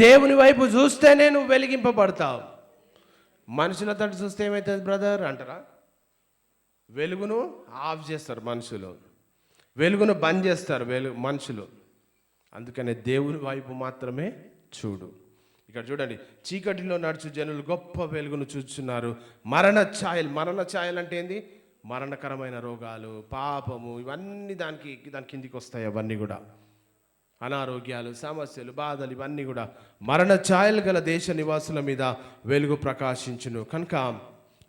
దేవుని వైపు చూస్తేనే నువ్వు వెలిగింపబడతావు. మనుషుల తట్టు చూస్తే ఏమవుతుంది బ్రదర్ అంటారా? వెలుగును ఆఫ్ చేస్తారు మనుషులు, వెలుగును బంద్ చేస్తారు మనుషులు. అందుకనే దేవుని వైపు మాత్రమే చూడు. ఇక్కడ చూడండి, చీకటిలో నడుచు జనులు గొప్ప వెలుగును చూస్తున్నారు. మరణ ఛాయలు అంటే ఏంది? మరణకరమైన రోగాలు, పాపము, ఇవన్నీ దాని కిందికి వస్తాయి. అవన్నీ కూడా అనారోగ్యాలు, సమస్యలు, బాధలు, ఇవన్నీ కూడా మరణ ఛాయలు గల దేశ నివాసుల మీద వెలుగు ప్రకాశించును. కనుక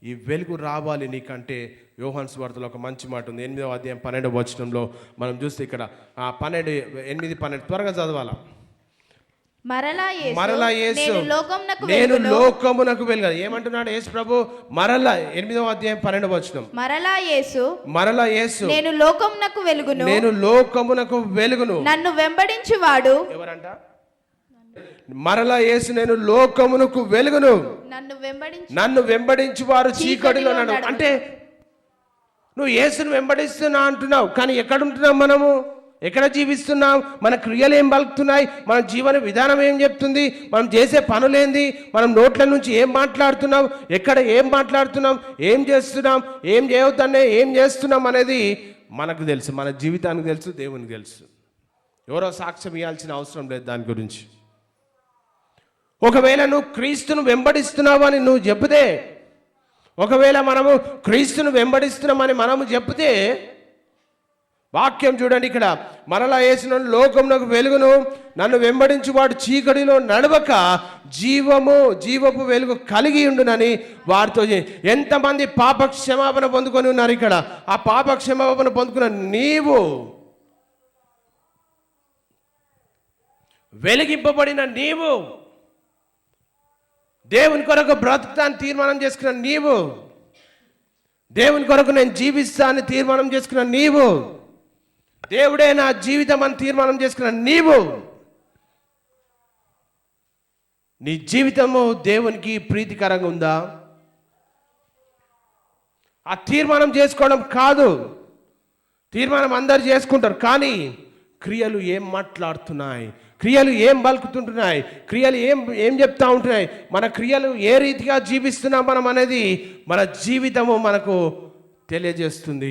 ఈ వెలుగు రావాలి నీకంటే యోహాను సువార్తలో ఒక మంచి మాట ఉంది. 8వ అధ్యాయం 12వ వచనంలో మనం చూస్తే ఇక్కడ 8, 12 త్వరగా చదవాలా. మరలా యేసు నేను లోకమునకు వెలుగు. ఏమంటున్నాడు యేసు ప్రభు? మరలా 8వ అధ్యాయం 12వ వచనం, మరలా యేసు నేను లోకమునకు వెలుగును, నన్ను వెంబడించువాడు ఎవరంట? మరలా యేసు నేను లోకమునకు వెలుగును, నన్ను వెంబడించి వారు చీకటిలో నడవరు. అంటే నువ్వు యేసును వెంబడిస్తున్నా అంటున్నావు, కానీ ఎక్కడ ఉంటున్నాం మనము? ఎక్కడ జీవిస్తున్నాం? మన క్రియలు ఏం పలుకుతున్నాయి? మన జీవన విధానం ఏం చెప్తుంది? మనం చేసే పనులేంది? మనం నోట్ల నుంచి ఏం మాట్లాడుతున్నాం? ఎక్కడ ఏం మాట్లాడుతున్నాం? ఏం చేస్తున్నాం? ఏం చేయవద్దనే ఏం చేస్తున్నాం అనేది మనకు తెలుసు, మన జీవితానికి తెలుసు, దేవునికి తెలుసు. ఎవరో సాక్ష్యం ఇవ్వాల్సిన అవసరం లేదు దాని గురించి. ఒకవేళ నువ్వు క్రీస్తును వెంబడిస్తున్నావు అని నువ్వు చెబితే, ఒకవేళ మనము క్రీస్తును వెంబడిస్తున్నామని మనము చెబితే, వాక్యం చూడండి ఇక్కడ, మరలా యేసు లోకమునకు వెలుగును, నన్ను వెంబడించి వాడు చీకటిలో నడవక జీవపు వెలుగు కలిగి ఉండునని వారితో. ఎంతమంది పాప క్షమాపణ పొందుకొని ఉన్నారు ఇక్కడ? ఆ పాప క్షమాపణ పొందుకున్న నీవు, వెలిగింపబడిన నీవు, దేవుని కొరకు బ్రతుకుతాను తీర్మానం చేసుకున్న నీవు, దేవుని కొరకు నేను జీవిస్తానని తీర్మానం చేసుకున్న నీవు, దేవుడే నా జీవితం అని తీర్మానం చేసుకున్న నీవు, నీ జీవితము దేవునికి ప్రీతికరంగా ఉందా? ఆ తీర్మానం చేసుకోవడం కాదు, తీర్మానం అందరు చేసుకుంటారు, కానీ క్రియలు ఏం మాట్లాడుతున్నాయి? క్రియలు ఏం పలుకుతుంటున్నాయి? క్రియలు ఏం చెప్తా ఉంటున్నాయి? మన క్రియలు ఏ రీతిగా జీవిస్తున్నాం మనం అనేది మన జీవితము మనకు తెలియజేస్తుంది.